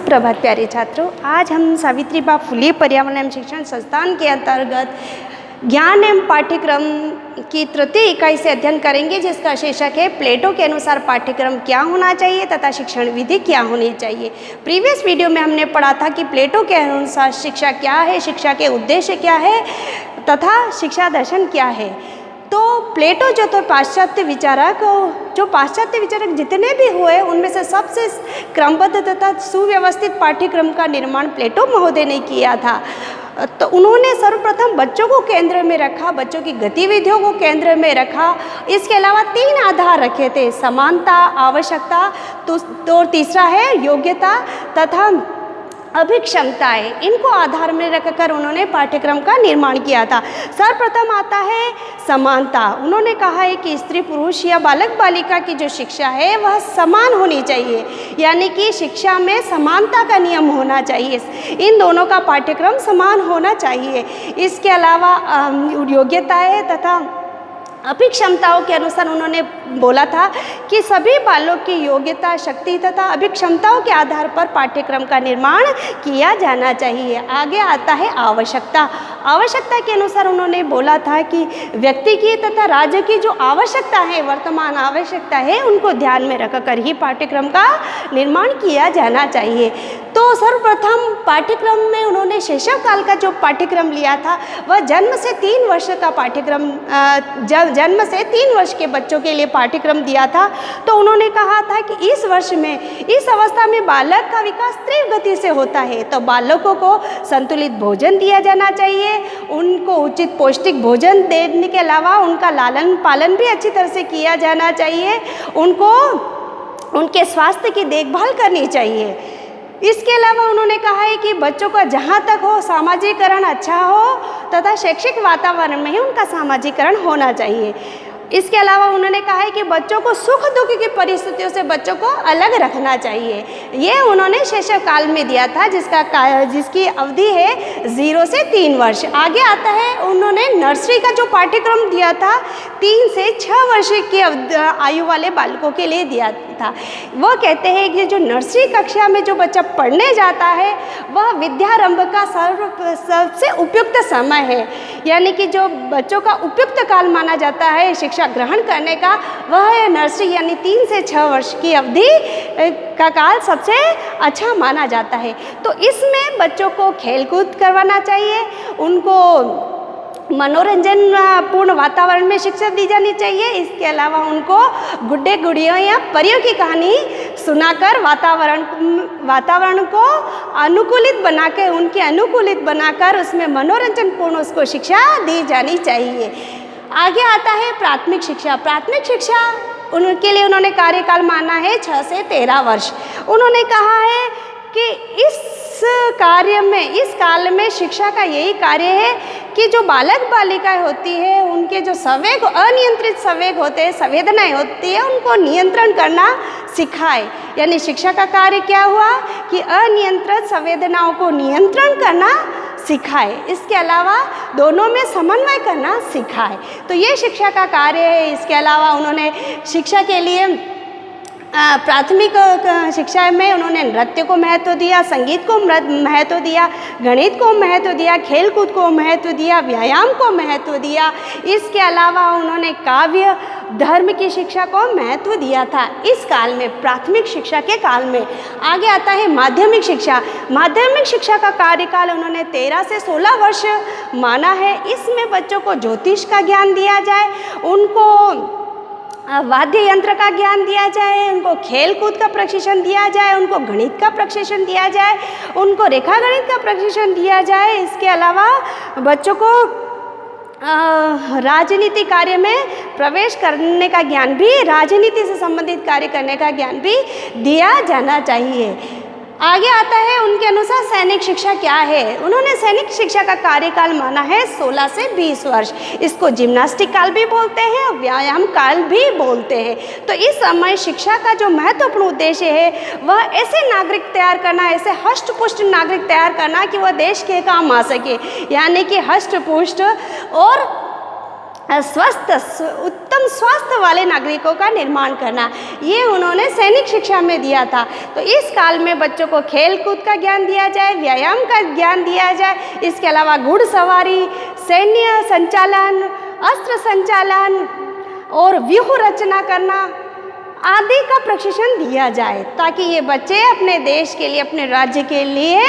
सुप्रभात प्यारे छात्रों। आज हम सावित्रीबाई फुले पर्यावरण एवं शिक्षण संस्थान के अंतर्गत ज्ञान एवं पाठ्यक्रम की तृतीय इकाई से अध्ययन करेंगे, जिसका शीर्षक है प्लेटो के अनुसार पाठ्यक्रम क्या होना चाहिए तथा शिक्षण विधि क्या होनी चाहिए। प्रीवियस वीडियो में हमने पढ़ा था कि प्लेटो के अनुसार शिक्षा क्या है, शिक्षा के उद्देश्य क्या है तथा शिक्षा दर्शन क्या है। तो प्लेटो जो पाश्चात्य विचारक जितने भी हुए उनमें से सबसे क्रमबद्ध तथा सुव्यवस्थित पाठ्यक्रम का निर्माण प्लेटो महोदय ने किया था। तो उन्होंने सर्वप्रथम बच्चों को केंद्र में रखा, बच्चों की गतिविधियों को केंद्र में रखा। इसके अलावा 3 आधार रखे थे, समानता, आवश्यकता तो तीसरा है योग्यता तथा अभिक्षमताएं। इनको आधार में रखकर उन्होंने पाठ्यक्रम का निर्माण किया था। सर्वप्रथम आता है समानता। उन्होंने कहा है कि स्त्री पुरुष या बालक बालिका की जो शिक्षा है वह समान होनी चाहिए, यानी कि शिक्षा में समानता का नियम होना चाहिए। इन दोनों का पाठ्यक्रम समान होना चाहिए। इसके अलावा योग्यताएं तथा अभिक्षमताओं के अनुसार उन्होंने बोला था कि सभी बालों की योग्यता, शक्ति तथा अभिक्षमताओं के आधार पर पाठ्यक्रम का निर्माण किया जाना चाहिए। आगे आता है आवश्यकता। आवश्यकता के अनुसार उन्होंने बोला था कि व्यक्ति की तथा राज्य की जो आवश्यकता है, वर्तमान आवश्यकता है, उनको ध्यान में रखकर ही पाठ्यक्रम का निर्माण किया जाना चाहिए। तो सर्वप्रथम पाठ्यक्रम में उन्होंने शैशव काल का जो पाठ्यक्रम लिया था वह जन्म से 3 वर्ष का पाठ्यक्रम जन्म से 3 वर्ष के बच्चों के लिए पाठ्यक्रम दिया था। तो उन्होंने कहा था कि इस वर्ष में, इस अवस्था में बालक का विकास तीव्र गति से होता है, तो बालकों को संतुलित भोजन दिया जाना चाहिए। उनको उचित पौष्टिक भोजन देने के अलावा उनका लालन पालन भी अच्छी तरह से किया जाना चाहिए। उनको उनके स्वास्थ्य की देखभाल करनी चाहिए। इसके अलावा उन्होंने कहा है कि बच्चों का जहाँ तक हो सामाजिकरण अच्छा हो तथा शैक्षिक वातावरण में ही उनका सामाजिकरण होना चाहिए। इसके अलावा उन्होंने कहा है कि बच्चों को सुख दुख की परिस्थितियों से बच्चों को अलग रखना चाहिए। ये उन्होंने शैशव काल में दिया था, जिसकी अवधि है 0 से 3 वर्ष। आगे आता है उन्होंने नर्सरी का जो पाठ्यक्रम दिया था 3 से 6 वर्ष की आयु वाले बालकों के लिए दिया था। वो कहते हैं कि जो नर्सरी कक्षा में जो बच्चा पढ़ने जाता है वह विद्यारंभ का सबसे उपयुक्त समय है, यानी कि जो बच्चों का उपयुक्त काल माना जाता है शिक्षा ग्रहण करने का, वह है नर्सरी, यानी 3 से 6 वर्ष की अवधि का काल सबसे अच्छा माना जाता है। तो इसमें बच्चों को खेलकूद करवाना चाहिए, उनको मनोरंजन पूर्ण वातावरण में शिक्षा दी जानी चाहिए। इसके अलावा उनको गुड्डे गुड़ियों या परियों की कहानी सुनाकर वातावरण को अनुकूलित बनाकर उसमें मनोरंजन पूर्ण उसको शिक्षा दी जानी चाहिए। आगे आता है प्राथमिक शिक्षा। प्राथमिक शिक्षा उनके लिए उन्होंने कार्यकाल माना है 6 से 13 वर्ष। उन्होंने कहा है कि इस काल में शिक्षा का यही कार्य है कि जो बालक बालिकाएं होती है उनके जो अनियंत्रित संवेग होते हैं, संवेदनाएं होती है, उनको नियंत्रण करना सिखाए। यानी शिक्षा का कार्य क्या हुआ कि अनियंत्रित संवेदनाओं को नियंत्रण करना सिखाए। इसके अलावा दोनों में समन्वय करना सिखाए। तो ये शिक्षा का कार्य है। इसके अलावा उन्होंने शिक्षा के लिए प्राथमिक शिक्षा में उन्होंने नृत्य को महत्व दिया, संगीत को महत्व दिया, गणित को महत्व दिया, खेलकूद को महत्व दिया, व्यायाम को महत्व दिया। इसके अलावा उन्होंने काव्य धर्म की शिक्षा को महत्व दिया था इस काल में, प्राथमिक शिक्षा के काल में। आगे आता है माध्यमिक शिक्षा। माध्यमिक शिक्षा का कार्यकाल उन्होंने 13 से 16 वर्ष माना है। इसमें बच्चों को ज्योतिष का ज्ञान दिया जाए, उनको वाद्य यंत्र का ज्ञान दिया जाए, उनको खेल कूद का प्रशिक्षण दिया जाए, उनको गणित का प्रशिक्षण दिया जाए, उनको रेखा गणित का प्रशिक्षण दिया जाए। इसके अलावा बच्चों को राजनीति कार्य में प्रवेश करने का ज्ञान भी, राजनीति से संबंधित कार्य करने का ज्ञान भी दिया जाना चाहिए। आगे आता है उनके अनुसार सैनिक शिक्षा क्या है। उन्होंने सैनिक शिक्षा का कार्यकाल माना है 16 से 20 वर्ष। इसको जिम्नास्टिक काल भी बोलते हैं और व्यायाम काल भी बोलते हैं। तो इस समय शिक्षा का जो महत्वपूर्ण उद्देश्य है वह ऐसे नागरिक तैयार करना, ऐसे हष्ट-पुष्ट नागरिक तैयार करना कि वह देश के काम आ सके, यानी कि हष्ट-पुष्ट और उत्तम स्वास्थ्य वाले नागरिकों का निर्माण करना, ये उन्होंने सैनिक शिक्षा में दिया था। तो इस काल में बच्चों को खेल कूद का ज्ञान दिया जाए, व्यायाम का ज्ञान दिया जाए, इसके अलावा घुड़सवारी, सैन्य संचालन, अस्त्र संचालन और व्यूह रचना करना आदि का प्रशिक्षण दिया जाए, ताकि ये बच्चे अपने देश के लिए, अपने राज्य के लिए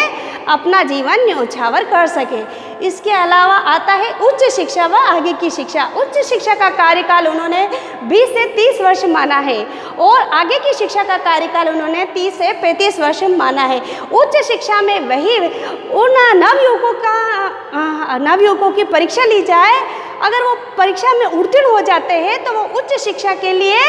अपना जीवन न्योछावर कर सके। इसके अलावा आता है उच्च शिक्षा व आगे की शिक्षा। उच्च शिक्षा का कार्यकाल उन्होंने 20 से 30 वर्ष माना है और आगे की शिक्षा का कार्यकाल उन्होंने 30 से 35 वर्ष माना है। उच्च शिक्षा में वही उन नवयुवकों की परीक्षा ली जाए, अगर वो परीक्षा में उत्तीर्ण हो जाते हैं तो वो उच्च शिक्षा के लिए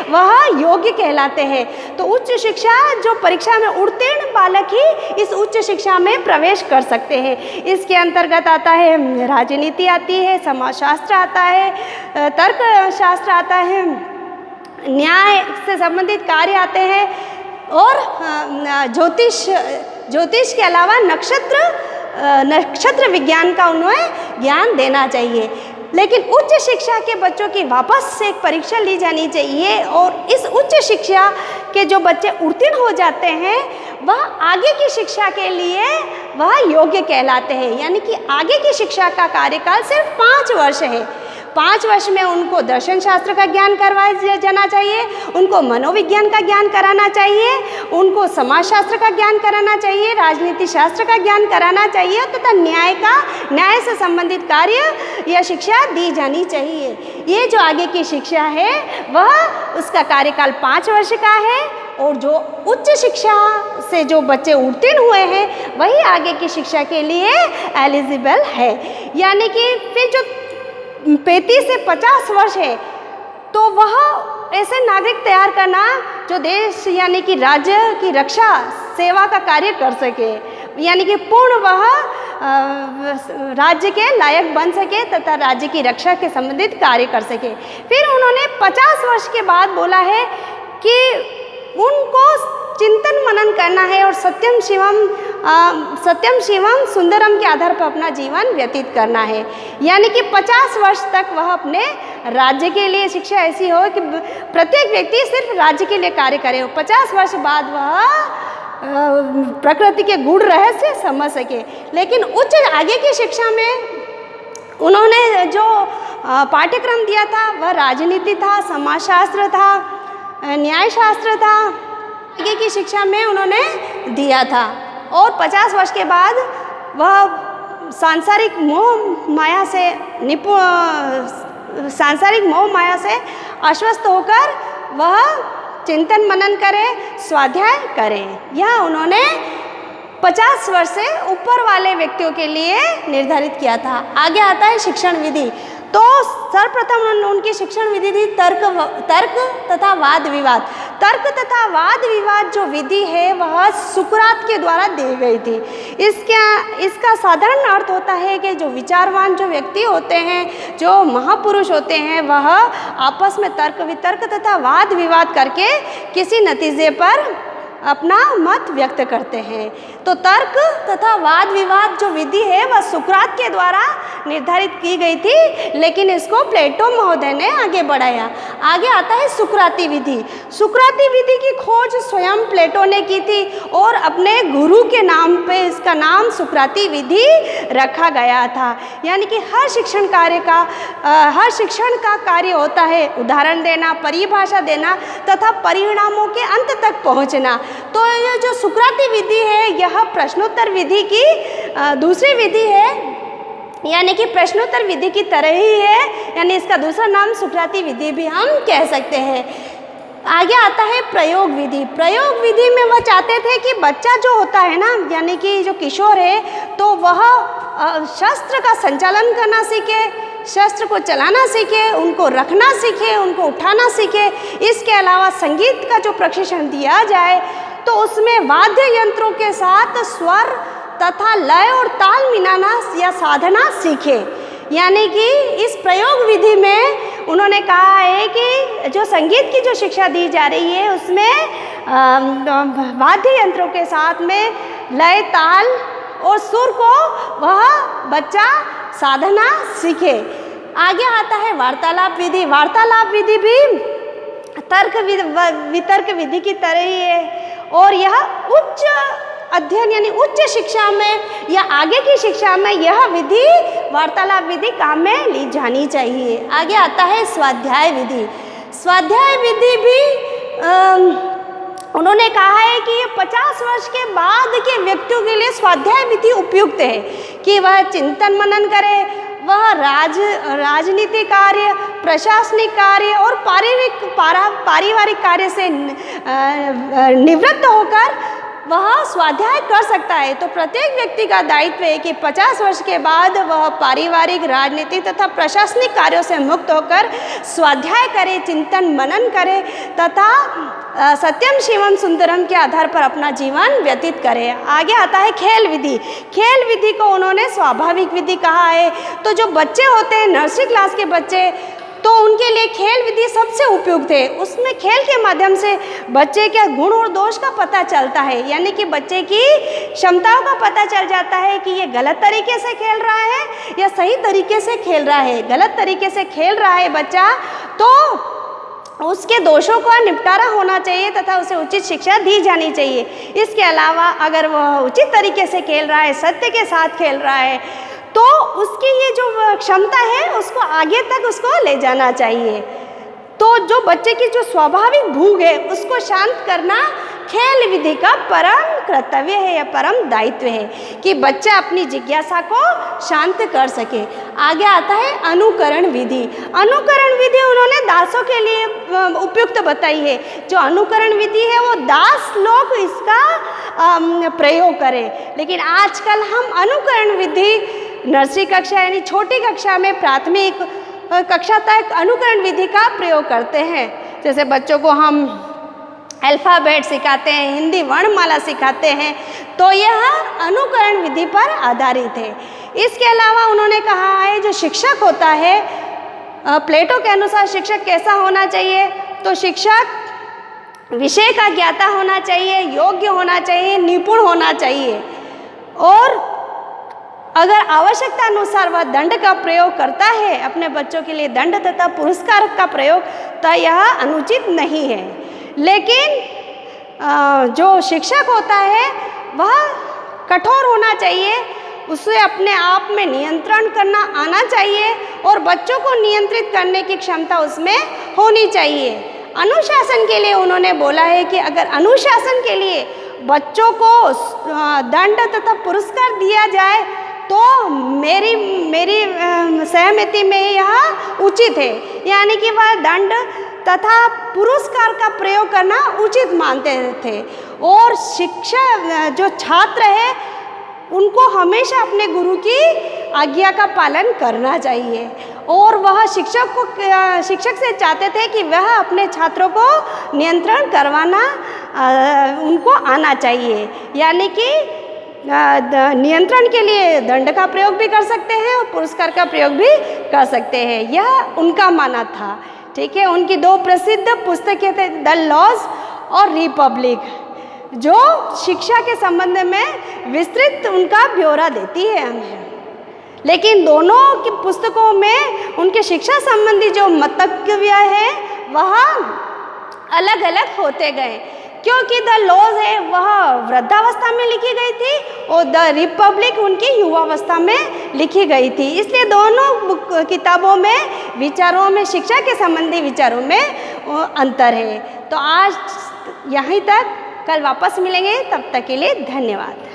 वह योग्य कहलाते हैं। तो उच्च शिक्षा जो परीक्षा में उत्तीर्ण बालक ही इस उच्च शिक्षा में प्रवेश कर सकते हैं। इसके अंतर्गत आता है राजनीति आती है, समाजशास्त्र आता है, तर्कशास्त्र आता है, न्याय से संबंधित कार्य आते हैं और ज्योतिष के अलावा नक्षत्र विज्ञान का उन्हें ज्ञान देना चाहिए। लेकिन उच्च शिक्षा के बच्चों की वापस से एक परीक्षा ली जानी चाहिए और इस उच्च शिक्षा के जो बच्चे उत्तीर्ण हो जाते हैं वह आगे की शिक्षा के लिए वह योग्य कहलाते हैं। यानी कि आगे की शिक्षा का कार्यकाल सिर्फ 5 वर्ष है। 5 वर्ष में उनको दर्शन शास्त्र का ज्ञान करवाया जाना चाहिए, उनको मनोविज्ञान का ज्ञान कराना चाहिए, उनको समाजशास्त्र का ज्ञान कराना चाहिए, राजनीति शास्त्र का ज्ञान कराना चाहिए तथा न्याय से संबंधित कार्य या शिक्षा दी जानी चाहिए। ये जो आगे की शिक्षा है वह उसका कार्यकाल 5 वर्ष का है और जो उच्च शिक्षा से जो बच्चे उत्तीर्ण हुए हैं वही आगे की शिक्षा के लिए एलिजिबल है। यानी कि फिर जो 35 से 50 वर्ष है तो वह ऐसे नागरिक तैयार करना जो देश यानी कि राज्य की रक्षा सेवा का कार्य कर सके, यानी कि पूर्ण वह राज्य के लायक बन सके तथा राज्य की रक्षा के संबंधित कार्य कर सके। फिर उन्होंने 50 वर्ष के बाद बोला है कि उनको चिंतन मनन करना है और सत्यम शिवम सुंदरम के आधार पर अपना जीवन व्यतीत करना है। यानी कि 50 वर्ष तक वह अपने राज्य के लिए शिक्षा ऐसी हो कि प्रत्येक व्यक्ति सिर्फ राज्य के लिए कार्य करे। 50 वर्ष बाद वह प्रकृति के गूढ़ रहस्य समझ सके। लेकिन उच्च आगे की शिक्षा में उन्होंने जो पाठ्यक्रम दिया था वह राजनीति था, समाजशास्त्र था, न्यायशास्त्र था, आगे की शिक्षा में उन्होंने दिया था। और 50 वर्ष के बाद वह सांसारिक मोह माया से आश्वस्त होकर वह चिंतन मनन करे, स्वाध्याय करे। यह उन्होंने 50 वर्ष से ऊपर वाले व्यक्तियों के लिए निर्धारित किया था। आगे आता है शिक्षण विधि। तो सर्वप्रथम उनकी शिक्षण विधि थी तर्क तथा वाद विवाद। तर्क तथा वाद विवाद जो विधि है वह सुकरात के द्वारा दी गई थी। इसका साधारण अर्थ होता है कि जो विचारवान जो व्यक्ति होते हैं, जो महापुरुष होते हैं, वह आपस में तर्क वितर्क तथा वाद विवाद करके किसी नतीजे पर अपना मत व्यक्त करते हैं। तो तर्क तथा वाद विवाद जो विधि है वह सुकरात के द्वारा निर्धारित की गई थी, लेकिन इसको प्लेटो महोदय ने आगे बढ़ाया। आगे आता है सुकराती विधि। सुकराती विधि की खोज स्वयं प्लेटो ने की थी और अपने गुरु के नाम पे इसका नाम सुकराती विधि रखा गया था। यानी कि हर शिक्षण का कार्य होता है उदाहरण देना, परिभाषा देना तथा परिणामों के अंत तक पहुंचना। तो ये जो सुकराती विधि है यह प्रश्नोत्तर विधि की दूसरी विधि है, यानी कि प्रश्नोत्तर विधि की तरह ही है, यानी इसका दूसरा नाम सुकराती विधि भी हम कह सकते हैं। आगे आता है प्रयोग विधि। प्रयोग विधि में वह चाहते थे कि बच्चा जो होता है ना, यानी कि जो किशोर है, तो वह शस्त्र का संचालन करना सीखे, शस्त्र को चलाना सीखे, उनको रखना सीखे, उनको उठाना सीखे। इसके अलावा संगीत का जो प्रशिक्षण दिया जाए तो उसमें वाद्य यंत्रों के साथ स्वर तथा लय और ताल मिलाना या साधना सीखे। यानी कि इस प्रयोग विधि में उन्होंने कहा है कि जो संगीत की जो शिक्षा दी जा रही है उसमें वाद्य यंत्रों के साथ में लय, ताल और सुर को वह बच्चा साधना सीखे। आगे आता है वार्तालाप विधि। वार्तालाप विधि भी तर्क वितर्क विधि की तरह ही है और यह उच्च अध्ययन यानी उच्च शिक्षा में या आगे की शिक्षा में यह विधि वार्तालाप विधि काम में ली जानी चाहिए। आगे आता है स्वाध्याय विधि। स्वाध्याय विधि भी उन्होंने कहा है कि ये 50 वर्ष के बाद के व्यक्तियों के लिए स्वाध्याय विधि उपयुक्त है कि वह चिंतन मनन करे, वह राजनीतिक कार्य, प्रशासनिक कार्य और पारिवारिक कार्य से निवृत्त होकर वह स्वाध्याय कर सकता है। तो प्रत्येक व्यक्ति का दायित्व है कि 50 वर्ष के बाद वह पारिवारिक, राजनीतिक तथा प्रशासनिक कार्यों से मुक्त होकर स्वाध्याय करे, चिंतन मनन करे तथा सत्यम शिवम सुंदरम के आधार पर अपना जीवन व्यतीत करे। आगे आता है खेल विधि। खेल विधि को उन्होंने स्वाभाविक विधि कहा है। तो जो बच्चे होते हैं नर्सरी क्लास के बच्चे, तो उनके लिए खेल विधि सबसे उपयुक्त है। उसमें खेल के माध्यम से बच्चे के गुण और दोष का पता चलता है, यानी कि बच्चे की क्षमताओं का पता चल जाता है कि ये गलत तरीके से खेल रहा है या सही तरीके से खेल रहा है। गलत तरीके से खेल रहा है बच्चा तो उसके दोषों का निपटारा होना चाहिए तथा उसे उचित शिक्षा दी जानी चाहिए। इसके अलावा अगर वह उचित तरीके से खेल रहा है, सत्य के साथ खेल रहा है, तो उसकी ये जो क्षमता है उसको आगे तक उसको ले जाना चाहिए। तो जो बच्चे की जो स्वाभाविक भूख है उसको शांत करना खेल विधि का परम कर्तव्य है या परम दायित्व है कि बच्चा अपनी जिज्ञासा को शांत कर सके। आगे आता है अनुकरण विधि। अनुकरण विधि उन्होंने दासों के लिए उपयुक्त बताई है। जो अनुकरण विधि है वो दास लोग इसका प्रयोग करें, लेकिन आजकल हम अनुकरण विधि नर्सरी कक्षा यानी छोटी कक्षा में प्राथमिक कक्षा तक अनुकरण विधि का प्रयोग करते हैं। जैसे बच्चों को हम अल्फ़ाबेट सिखाते हैं, हिंदी वर्णमाला सिखाते हैं, तो यह अनुकरण विधि पर आधारित है। इसके अलावा उन्होंने कहा है जो शिक्षक होता है, प्लेटो के अनुसार शिक्षक कैसा होना चाहिए, तो शिक्षक विषय का ज्ञाता होना चाहिए, योग्य होना चाहिए, निपुण होना चाहिए और अगर आवश्यकता अनुसार वह दंड का प्रयोग करता है अपने बच्चों के लिए, दंड तथा पुरस्कार का प्रयोग, तो यह अनुचित नहीं है। लेकिन जो शिक्षक होता है वह कठोर होना चाहिए, उसे अपने आप में नियंत्रण करना आना चाहिए और बच्चों को नियंत्रित करने की क्षमता उसमें होनी चाहिए। अनुशासन के लिए उन्होंने बोला है कि अगर अनुशासन के लिए बच्चों को दंड तथा पुरस्कार दिया जाए तो मेरी सहमति में यह उचित है, यानी कि वह दंड तथा पुरस्कार का प्रयोग करना उचित मानते थे। और शिक्षा जो छात्र है उनको हमेशा अपने गुरु की आज्ञा का पालन करना चाहिए और वह शिक्षक से चाहते थे कि वह अपने छात्रों को नियंत्रण करवाना उनको आना चाहिए, यानी कि नियंत्रण के लिए दंड का प्रयोग भी कर सकते हैं और पुरस्कार का प्रयोग भी कर सकते हैं, यह उनका मानना था। ठीक है, उनकी दो प्रसिद्ध पुस्तकें थे द लॉज और रिपब्लिक, जो शिक्षा के संबंध में विस्तृत उनका ब्यौरा देती है हमें। लेकिन दोनों की पुस्तकों में उनके शिक्षा संबंधी जो मंतव्य है वह अलग अलग होते गए, क्योंकि द लॉज है वह वृद्धावस्था में लिखी गई थी और द रिपब्लिक उनकी युवावस्था में लिखी गई थी। इसलिए दोनों किताबों में विचारों में, शिक्षा के संबंधी विचारों में अंतर है। तो आज यहीं तक, कल वापस मिलेंगे, तब तक के लिए धन्यवाद।